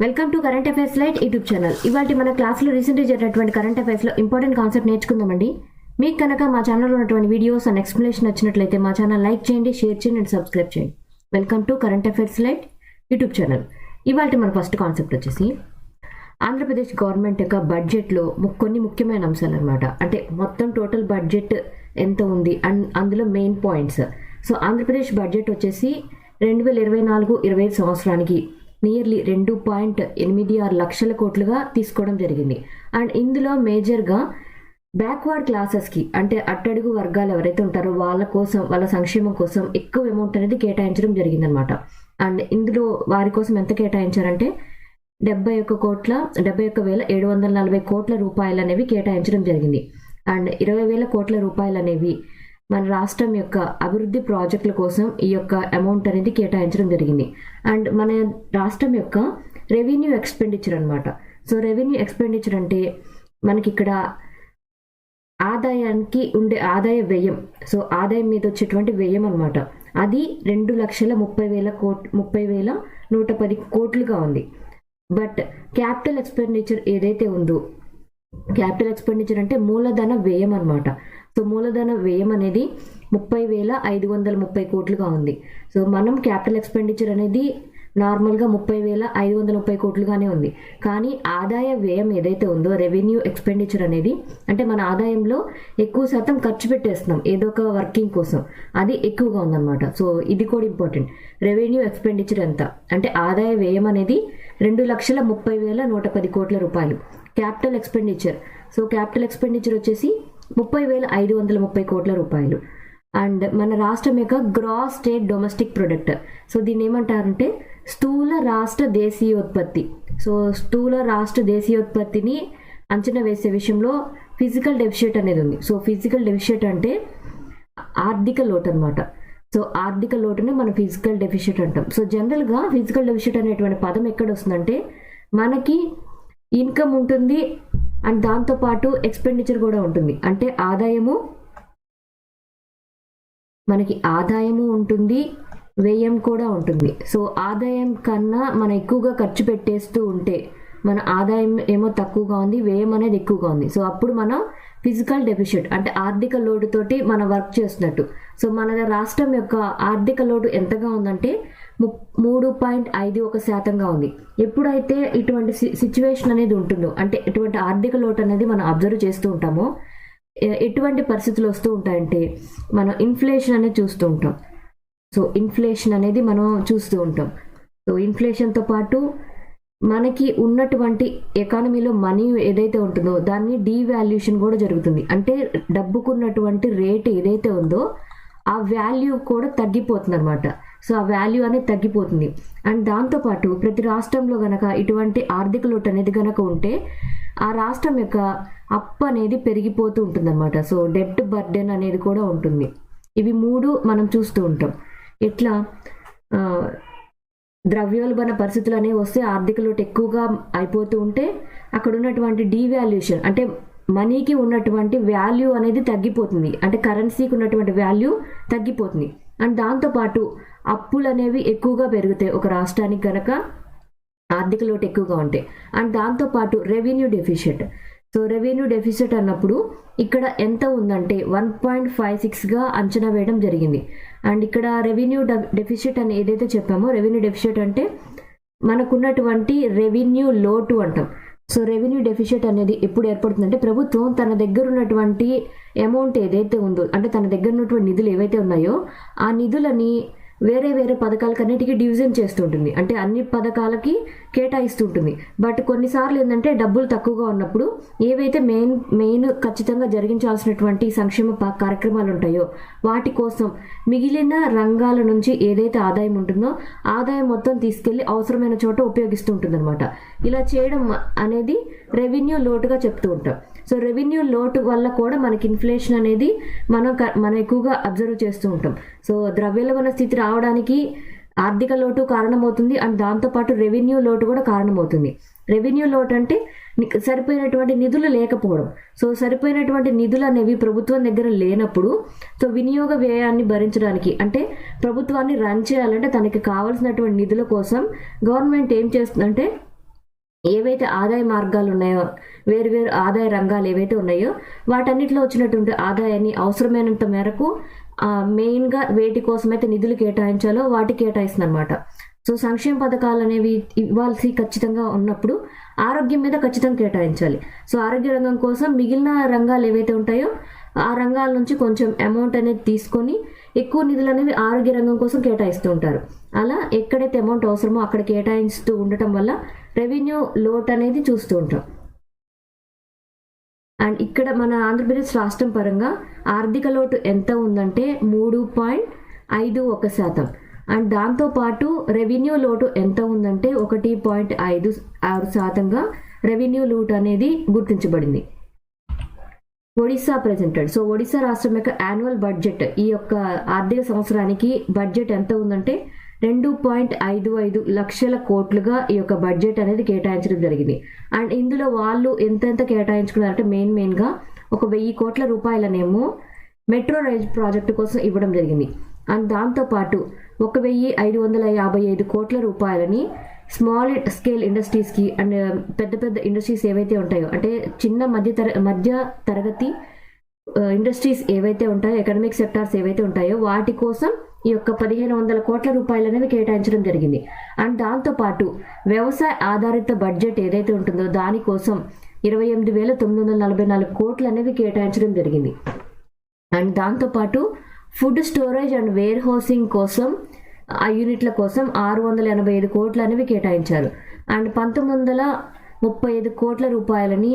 Welcome to current affairs light YouTube channel. ఇవాళ మన క్లాస్లో రీసెంట్గా జరిగినటువంటి కరెంట్ అఫైర్స్లో ఇంపార్టెంట్ కాన్సెప్ట్ నేర్చుకుందామండి. మీకు కనుక మా ఛానల్లో ఉన్నటువంటి వీడియోస్ అండ్ ఎక్స్ప్లెనేషన్ నచ్చినట్లయితే మా ఛానల్ లైక్ చేయండి, షేర్ చేయండి అండ్ సబ్స్క్రైబ్ చేయండి. Welcome to current affairs light YouTube channel. ఇవాళ మన ఫస్ట్ కాన్సెప్ట్ వచ్చేసి ఆంధ్రప్రదేశ్ గవర్నమెంట్ యొక్క బడ్జెట్లో కొన్ని ముఖ్యమైన అంశాలు అనమాట. అంటే మొత్తం టోటల్ బడ్జెట్ ఎంత ఉంది అండ్ అందులో main points. So Andhra Pradesh budget వచ్చేసి 2024-25 సంవత్సరానికి నియర్లీ 2.86 లక్షల కోట్లుగా తీసుకోవడం జరిగింది. అండ్ ఇందులో మేజర్గా బ్యాక్వర్డ్ క్లాసెస్కి అంటే అట్టడుగు వర్గాలు ఎవరైతే ఉంటారో వాళ్ళ కోసం, వాళ్ళ సంక్షేమం కోసం ఎక్కువ అమౌంట్ అనేది కేటాయించడం జరిగిందనమాట. అండ్ ఇందులో వారి కోసం ఎంత కేటాయించారంటే 71,740 కోట్ల రూపాయలు అనేవి కేటాయించడం జరిగింది. అండ్ 20,000 కోట్ల రూపాయలు అనేవి మన రాష్ట్రం యొక్క అభివృద్ధి ప్రాజెక్టుల కోసం ఈ యొక్క అమౌంట్ అనేది కేటాయించడం జరిగింది. అండ్ మన రాష్ట్రం యొక్క రెవెన్యూ ఎక్స్పెండిచర్ అనమాట. సో రెవెన్యూ ఎక్స్పెండిచర్ అంటే మనకి ఇక్కడ ఆదాయానికి ఉండే ఆదాయ వ్యయం, సో ఆదాయం మీద వచ్చేటువంటి వ్యయం అనమాట. అది 2,30,110 కోట్లుగా ఉంది. బట్ క్యాపిటల్ ఎక్స్పెండిచర్ ఏదైతే ఉందో, క్యాపిటల్ ఎక్స్పెండిచర్ అంటే మూలధన వ్యయం అనమాట. సో మూలధన వ్యయం అనేది 30,530 కోట్లుగా ఉంది. సో మనం క్యాపిటల్ ఎక్స్పెండిచర్ అనేది నార్మల్గా 30,530 కోట్లుగానే ఉంది. కానీ ఆదాయ వ్యయం ఏదైతే ఉందో, రెవెన్యూ ఎక్స్పెండిచర్ అనేది అంటే మన ఆదాయంలో ఎక్కువ శాతం ఖర్చు పెట్టేస్తున్నాం ఏదో ఒక వర్కింగ్ కోసం, అది ఎక్కువగా ఉందన్నమాట. సో ఇది కూడా ఇంపార్టెంట్. రెవెన్యూ ఎక్స్పెండిచర్ ఎంత అంటే ఆదాయ వ్యయం అనేది 2,30,110 కోట్ల రూపాయలు. Capital expenditure, so capital expenditure వచ్చేసి 30,530 కోట్ల రూపాయలు. అండ్ మన రాష్ట్రం యొక్క gross state domestic product, so దీన్ని ఏమంటారంటే స్థూల రాష్ట్ర దేశీయోత్పత్తి. సో స్థూల రాష్ట్ర దేశీయోత్పత్తిని అంచనా వేసే విషయంలో ఫిజికల్ డెఫిసిట్ అనేది ఉంది. సో ఫిజికల్ డెఫిసిట్ అంటే ఆర్థిక లోటు అనమాట. సో ఆర్థిక లోటుని మనం ఫిజికల్ డెఫిసిట్ అంటాం. సో జనరల్గా ఫిజికల్ డెఫిసిట్ అనేటువంటి పదం ఎక్కడ వస్తుందంటే మనకి ఇన్కమ్ ఉంటుంది అండ్ దాంతోపాటు ఎక్స్పెండిచర్ కూడా ఉంటుంది. అంటే మనకి ఆదాయము ఉంటుంది, వ్యయం కూడా ఉంటుంది. సో ఆదాయం కన్నా మనం ఎక్కువగా ఖర్చు పెట్టేస్తూ ఉంటే మన ఆదాయం ఏమో తక్కువగా ఉంది, వ్యయం అనేది ఎక్కువగా ఉంది. సో అప్పుడు మనం ఫిజికల్ డెఫిసిట్ అంటే ఆర్థిక లోటుతోటి మనం వర్క్ చేస్తున్నట్టు. సో మన రాష్ట్రం యొక్క ఆర్థిక లోటు ఎంతగా ఉందంటే 3.51% ఉంది. ఎప్పుడైతే ఇటువంటి సిచ్యువేషన్ అనేది ఉంటుందో, అంటే ఇటువంటి ఆర్థిక లోటు అనేది మనం అబ్జర్వ్ చేస్తూ ఉంటామో, ఎటువంటి పరిస్థితులు వస్తూ ఉంటాయంటే మనం ఇన్ఫ్లేషన్ అనేది చూస్తూ ఉంటాం. సో ఇన్ఫ్లేషన్ అనేది మనం చూస్తూ ఉంటాం. సో ఇన్ఫ్లేషన్తో పాటు మనకి ఉన్నటువంటి ఎకానమీలో మనీ ఏదైతే ఉంటుందో దాన్ని డీవాల్యూషన్ కూడా జరుగుతుంది. అంటే డబ్బుకున్నటువంటి రేట్ ఏదైతే ఉందో ఆ వాల్యూ కూడా తగ్గిపోతుంది అనమాట. సో ఆ వాల్యూ అనేది తగ్గిపోతుంది. అండ్ దాంతోపాటు ప్రతి రాష్ట్రంలో గనక ఇటువంటి ఆర్థిక లోటు అనేది గనక ఉంటే ఆ రాష్ట్రం యొక్క అప్పు అనేది పెరిగిపోతూ ఉంటుంది అనమాట. సో డెబ్ట్ బర్డెన్ అనేది కూడా ఉంటుంది. ఇవి మూడు మనం చూస్తూ ఉంటాం. ఇట్లా ద్రవ్యోల్బణ పరిస్థితులు అనేవి వస్తే ఆర్థిక లోటు ఎక్కువగా అయిపోతూ ఉంటే అక్కడ ఉన్నటువంటి డీవాల్యూషన్ అంటే మనీకి ఉన్నటువంటి వాల్యూ అనేది తగ్గిపోతుంది. అంటే కరెన్సీకి ఉన్నటువంటి వాల్యూ తగ్గిపోతుంది. అండ్ దాంతోపాటు అప్పులు అనేవి ఎక్కువగా పెరుగుతాయి ఒక రాష్ట్రానికి కనుక ఆర్థిక లోటు ఎక్కువగా ఉంటాయి. అండ్ దాంతోపాటు revenue deficit. So revenue deficit అన్నప్పుడు ఇక్కడ ఎంత ఉందంటే 1.56గా అంచనా వేయడం జరిగింది. అండ్ ఇక్కడ రెవెన్యూ డెఫిసిట్ అని ఏదైతే చెప్పామో, రెవెన్యూ డెఫిసిట్ అంటే మనకున్నటువంటి రెవెన్యూ లోటు అంటాం. సో రెవెన్యూ డెఫిసిట్ అనేది ఎప్పుడు ఏర్పడుతుందంటే ప్రభుత్వం తన దగ్గర ఉన్నటువంటి అమౌంట్ ఏదైతే ఉందో, అంటే తన దగ్గర ఉన్నటువంటి నిధులు ఏవైతే ఉన్నాయో ఆ నిధులని వేరే వేరే పథకాలకన్నిటికీ డివిజన్ చేస్తుంటుంది. అంటే అన్ని పథకాలకి కేటాయిస్తుంటుంది. బట్ కొన్నిసార్లు ఏంటంటే డబ్బులు తక్కువగా ఉన్నప్పుడు ఏవైతే మెయిన్ ఖచ్చితంగా జరిగించాల్సినటువంటి సంక్షేమ కార్యక్రమాలు ఉంటాయో వాటి కోసం మిగిలిన రంగాల నుంచి ఏదైతే ఆదాయం ఉంటుందో ఆదాయం మొత్తం తీసుకెళ్లి అవసరమైన చోట ఉపయోగిస్తూ ఉంటుంది అనమాట. ఇలా చేయడం అనేది రెవెన్యూ లోటుగా చెప్తూ ఉంటాం. సో రెవెన్యూ లోటు వల్ల కూడా మనకి ఇన్ఫ్లేషన్ అనేది మనం ఎక్కువగా అబ్జర్వ్ చేస్తూ ఉంటాం. సో ద్రవ్యోల్బణ స్థితి రావడానికి ఆర్థిక లోటు కారణమవుతుంది అండ్ దాంతోపాటు రెవెన్యూ లోటు కూడా కారణమవుతుంది. రెవెన్యూ లోటు అంటే సరిపోయినటువంటి నిధులు లేకపోవడం. సో సరిపోయినటువంటి నిధులు అనేవి ప్రభుత్వం దగ్గర లేనప్పుడు సో వినియోగ వ్యయాన్ని భరించడానికి, అంటే ప్రభుత్వాన్ని రన్ చేయాలంటే తనకి కావాల్సినటువంటి నిధుల కోసం గవర్నమెంట్ ఏం చేస్తుందంటే ఏవైతే ఆదాయ మార్గాలు ఉన్నాయో, వేరు ఆదాయ రంగాలు ఏవైతే ఉన్నాయో వాటన్నిటిలో వచ్చినటువంటి ఆదాయాన్ని అవసరమైనంత మేరకు మెయిన్గా వేటి కోసమైతే నిధులు కేటాయించాలో వాటి కేటాయిస్తుంది అనమాట. సో సంక్షేమ పథకాలు అనేవి ఇవ్వాల్సి ఖచ్చితంగా ఉన్నప్పుడు ఆరోగ్యం మీద ఖచ్చితంగా కేటాయించాలి. సో ఆరోగ్య రంగం కోసం మిగిలిన రంగాలు ఏవైతే ఉంటాయో ఆ రంగాల నుంచి కొంచెం అమౌంట్ అనేది తీసుకొని ఎక్కువ నిధులు అనేవి ఆరోగ్య రంగం కోసం కేటాయిస్తూ ఉంటారు. అలా ఎక్కడైతే అమౌంట్ అవసరమో అక్కడ కేటాయిస్తూ ఉండటం వల్ల రెవెన్యూ లోట్ అనేది చూస్తూ ఉంటాం. అండ్ ఇక్కడ మన ఆంధ్రప్రదేశ్ రాష్ట్రం పరంగా ఆర్థిక లోటు ఎంత ఉందంటే 3.51%. అండ్ దాంతోపాటు రెవెన్యూ లోటు ఎంత ఉందంటే 1.56%గా రెవెన్యూ లోటు అనేది గుర్తించబడింది. ఒడిశా ప్రెజెంటెడ్. సో ఒడిశా రాష్ట్రం యొక్క యాన్యువల్ బడ్జెట్, ఈ యొక్క ఆర్థిక సంవత్సరానికి బడ్జెట్ ఎంత ఉందంటే 2.55 లక్షల కోట్లుగా ఈ యొక్క బడ్జెట్ అనేది కేటాయించడం జరిగింది. అండ్ ఇందులో వాళ్ళు ఎంతెంత కేటాయించుకున్నారంటే మెయిన్గా 1,000 కోట్ల రూపాయలనేమో మెట్రో రైల్ ప్రాజెక్టు కోసం ఇవ్వడం జరిగింది. అండ్ దాంతోపాటు 1,555 కోట్ల రూపాయలని స్మాల్ స్కేల్ ఇండస్ట్రీస్కి అండ్ పెద్ద ఇండస్ట్రీస్ ఏవైతే ఉంటాయో, అంటే చిన్న మధ్య తరగతి ఇండస్ట్రీస్ ఏవైతే ఉంటాయో, ఎకనామిక్ సెక్టార్స్ ఏవైతే ఉంటాయో వాటి కోసం ఈ యొక్క 1,500 కోట్ల రూపాయలు అనేవి కేటాయించడం జరిగింది. అండ్ దాంతోపాటు వ్యవసాయ ఆధారిత బడ్జెట్ ఏదైతే ఉంటుందో దానికోసం 28,944 కోట్లు అనేవి కేటాయించడం జరిగింది. అండ్ దాంతోపాటు food storage and warehousing కోసం ఆ యూనిట్ల కోసం 685 కోట్లు అనేవి కేటాయించారు. అండ్ 1935 కోట్ల రూపాయలని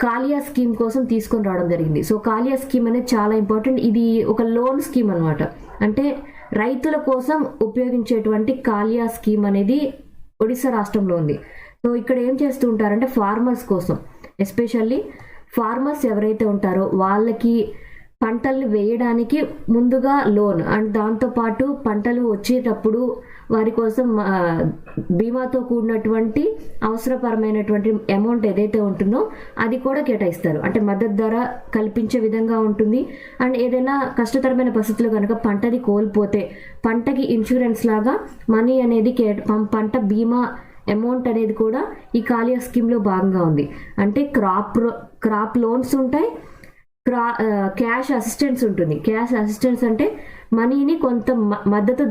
కాలియా స్కీమ్ కోసం తీసుకొని రావడం జరిగింది. సో కాలియా స్కీమ్ అనేది చాలా ఇంపార్టెంట్. ఇది ఒక లోన్ స్కీమ్ అనమాట. అంటే రైతుల కోసం ఉపయోగించేటువంటి కాలియా స్కీమ్ అనేది ఒడిశా రాష్ట్రంలో ఉంది. సో ఇక్కడ ఏం చేస్తూ ఉంటారంటే ఫార్మర్స్ కోసం, ఎస్పెషల్లీ ఫార్మర్స్ ఎవరైతే ఉంటారో వాళ్ళకి పంటలు వేయడానికి ముందుగా లోన్, అండ్ దాంతోపాటు పంటలు వచ్చేటప్పుడు వారి కోసం బీమాతో కూడినటువంటి అవసరపరమైనటువంటి అమౌంట్ ఏదైతే ఉంటుందో అది కూడా కేటాయిస్తారు. అంటే మద్దతు ధర కల్పించే విధంగా ఉంటుంది. అండ్ ఏదైనా కష్టతరమైన పరిస్థితులు కనుక పంటది కోల్పోతే పంటకి ఇన్సూరెన్స్ లాగా మనీ అనేది పంట బీమా అమౌంట్ అనేది కూడా ఈ కాలియా స్కీమ్లో భాగంగా ఉంది. అంటే క్రాప్ లోన్స్ ఉంటాయి, క్యాష్ అసిస్టెన్స్ ఉంటుంది. క్యాష్ అసిస్టెన్స్ అంటే మనీని కొంత మద్దతు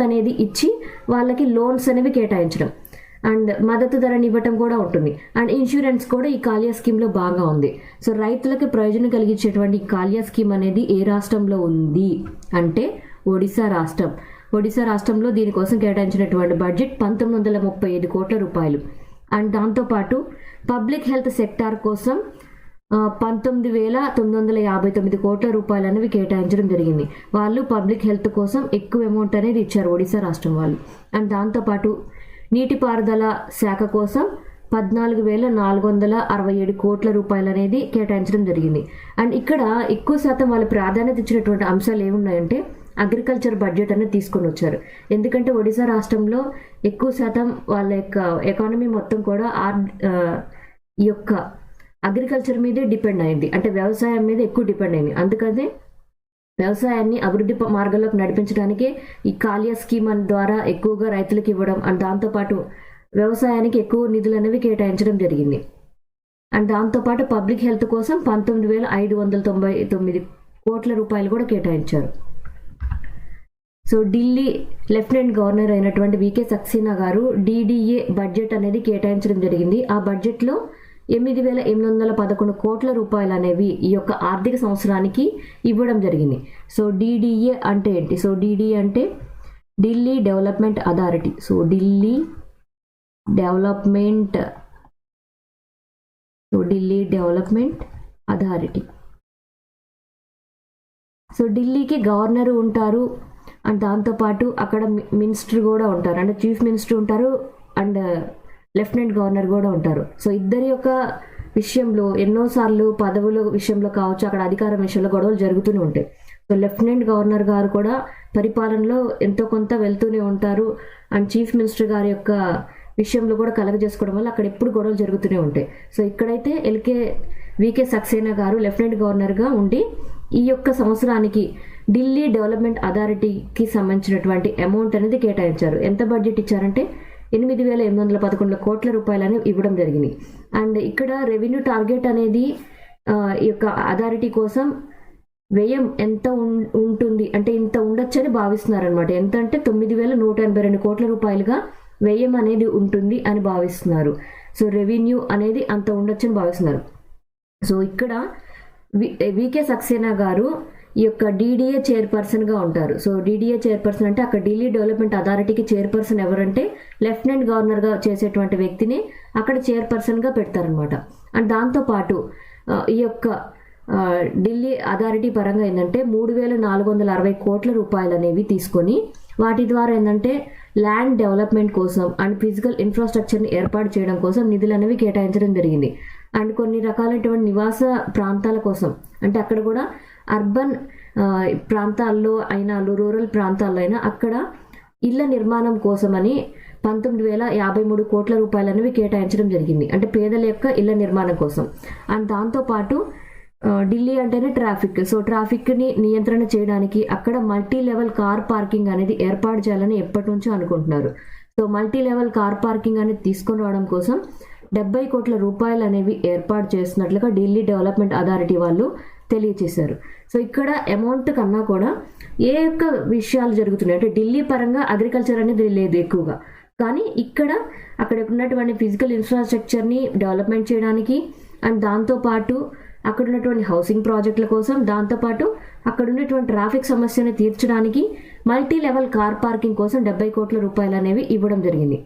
అనేది ఇచ్చి వాళ్ళకి లోన్స్ అనేవి కేటాయించడం, అండ్ మద్దతు ధరని ఇవ్వటం కూడా ఉంటుంది. అండ్ ఇన్సూరెన్స్ కూడా ఈ కాలియా స్కీమ్లో బాగా ఉంది. సో రైతులకు ప్రయోజనం కలిగించేటువంటి ఈ కాలియా స్కీమ్ అనేది ఏ రాష్ట్రంలో ఉంది అంటే ఒడిశా రాష్ట్రం. ఒడిశా రాష్ట్రంలో దీనికోసం కేటాయించినటువంటి బడ్జెట్ 1935 కోట్ల రూపాయలు. అండ్ దాంతోపాటు పబ్లిక్ హెల్త్ సెక్టార్ కోసం 19,959 కోట్ల రూపాయలు అనేవి కేటాయించడం జరిగింది. వాళ్ళు పబ్లిక్ హెల్త్ కోసం ఎక్కువ అమౌంట్ అనేది ఇచ్చారు ఒడిశా రాష్ట్రం వాళ్ళు. అండ్ దాంతోపాటు నీటిపారుదల శాఖ కోసం 14,467 కోట్ల రూపాయలు అనేది కేటాయించడం జరిగింది. అండ్ ఇక్కడ ఎక్కువ శాతం వాళ్ళు ప్రాధాన్యత ఇచ్చినటువంటి అంశాలు ఏమున్నాయంటే అగ్రికల్చర్ బడ్జెట్ అనేది తీసుకొని వచ్చారు. ఎందుకంటే ఒడిశా రాష్ట్రంలో ఎక్కువ శాతం వాళ్ళ యొక్క ఎకానమీ మొత్తం కూడా ఈ యొక్క అగ్రికల్చర్ మీదే డిపెండ్ అయింది. అంటే వ్యవసాయం మీద ఎక్కువ డిపెండ్ అయింది. అందుకనే వ్యవసాయాన్ని అభివృద్ధి మార్గంలోకి నడిపించడానికే ఈ కాలియా స్కీమ్ ద్వారా ఎక్కువగా రైతులకు ఇవ్వడం, అండ్ దాంతోపాటు వ్యవసాయానికి ఎక్కువ నిధులు అనేవి కేటాయించడం జరిగింది. అండ్ దాంతోపాటు పబ్లిక్ హెల్త్ కోసం 19,599 కోట్ల రూపాయలు కూడా కేటాయించారు. సో ఢిల్లీ లెఫ్టినెంట్ గవర్నర్ అయినటువంటి వికే సక్సేనా గారు డిడిఏ బడ్జెట్ అనేది కేటాయించడం జరిగింది. ఆ బడ్జెట్లో 8,811 కోట్ల రూపాయలు అనేవి ఈ యొక్క ఆర్థిక సంవత్సరానికి ఇవ్వడం జరిగింది. సో డిడిఏ అంటే ఏంటి? సో డిడిఏ అంటే Delhi development authority. So Delhi development authority. So ఢిల్లీకి గవర్నర్ ఉంటారు, అండ్ దాంతోపాటు అక్కడ మినిస్టర్ కూడా ఉంటారు. అంటే చీఫ్ మినిస్టర్ ఉంటారు అండ్ లెఫ్టినెంట్ గవర్నర్ కూడా ఉంటారు. సో ఇద్దరి యొక్క విషయంలో ఎన్నోసార్లు పదవుల విషయంలో కావచ్చు, అక్కడ అధికారం విషయంలో గొడవలు జరుగుతూనే ఉంటాయి. సో లెఫ్టినెంట్ గవర్నర్ గారు కూడా పరిపాలనలో ఎంతో కొంత వెళ్తూనే ఉంటారు. అండ్ చీఫ్ మినిస్టర్ గారి యొక్క విషయంలో కూడా కలగజేసుకోవడం వల్ల అక్కడ ఎప్పుడు గొడవలు జరుగుతూనే ఉంటాయి. సో ఇక్కడైతే వికే సక్సేనా గారు లెఫ్టినెంట్ గవర్నర్గా ఉండి ఈ యొక్క సంవత్సరానికి ఢిల్లీ డెవలప్మెంట్ అథారిటీకి సంబంధించినటువంటి అమౌంట్ అనేది కేటాయించారు. ఎంత బడ్జెట్ ఇచ్చారంటే 8,811 కోట్ల రూపాయలని ఇవ్వడం జరిగింది. అండ్ ఇక్కడ రెవెన్యూ టార్గెట్ అనేది ఈ యొక్క అథారిటీ కోసం వ్యయం ఎంత ఉంటుంది అంటే ఇంత ఉండొచ్చని భావిస్తున్నారు అనమాట. ఎంత అంటే 9,182 కోట్ల రూపాయలుగా వ్యయం అనేది ఉంటుంది అని భావిస్తున్నారు. సో రెవెన్యూ అనేది అంత ఉండొచ్చని భావిస్తున్నారు. సో ఇక్కడ వికే సక్సేనా గారు ఈ యొక్క డిడిఏ చైర్పర్సన్గా ఉంటారు. సో డిడిఏ చైర్పర్సన్ అంటే అక్కడ ఢిల్లీ డెవలప్మెంట్ అథారిటీకి చైర్పర్సన్ ఎవరంటే లెఫ్టినెంట్ గవర్నర్గా చేసేటువంటి వ్యక్తిని అక్కడ చైర్పర్సన్గా పెడతారనమాట. అండ్ దాంతోపాటు ఈ యొక్క ఢిల్లీ అథారిటీ పరంగా ఏంటంటే 3,460 కోట్ల రూపాయలు అనేవి తీసుకొని వాటి ద్వారా ఏంటంటే ల్యాండ్ డెవలప్మెంట్ కోసం అండ్ ఫిజికల్ ఇన్ఫ్రాస్ట్రక్చర్ని ఏర్పాటు చేయడం కోసం నిధులు అనేవి కేటాయించడం జరిగింది. అండ్ కొన్ని రకాలైనటువంటి నివాస ప్రాంతాల కోసం అంటే అక్కడ కూడా అర్బన్ ప్రాంతాల్లో అయినా రూరల్ ప్రాంతాల్లో అయినా అక్కడ ఇళ్ల నిర్మాణం కోసమని 19,053 కోట్ల రూపాయలు అనేవి కేటాయించడం జరిగింది. అంటే పేదల యొక్క ఇళ్ల నిర్మాణం కోసం. అండ్ దాంతోపాటు ఢిల్లీ అంటేనే ట్రాఫిక్. సో ట్రాఫిక్ని నియంత్రణ చేయడానికి అక్కడ మల్టీ లెవెల్ కార్ పార్కింగ్ అనేది ఏర్పాటు చేయాలని ఎప్పటి నుంచో అనుకుంటున్నారు. So multi level car parking అనేది తీసుకొని రావడం కోసం 70 కోట్ల రూపాయలు అనేవి ఏర్పాటు చేస్తున్నట్లుగా ఢిల్లీ డెవలప్మెంట్ అథారిటీ వాళ్ళు తెలియచేశారు. సో ఇక్కడ అమౌంట్ కన్నా కూడా ఏ యొక్క విషయాలు జరుగుతున్నాయి అంటే ఢిల్లీ పరంగా అగ్రికల్చర్ అనేది లేదు ఎక్కువగా, కానీ అక్కడ ఉన్నటువంటి ఫిజికల్ ఇన్ఫ్రాస్ట్రక్చర్ని డెవలప్మెంట్ చేయడానికి అండ్ దాంతోపాటు అక్కడ ఉన్నటువంటి హౌసింగ్ ప్రాజెక్టుల కోసం, దాంతోపాటు అక్కడ ఉన్నటువంటి ట్రాఫిక్ సమస్యను తీర్చడానికి మల్టీ లెవెల్ కార్ పార్కింగ్ కోసం 70 కోట్ల రూపాయలు అనేవి ఇవ్వడం జరిగింది.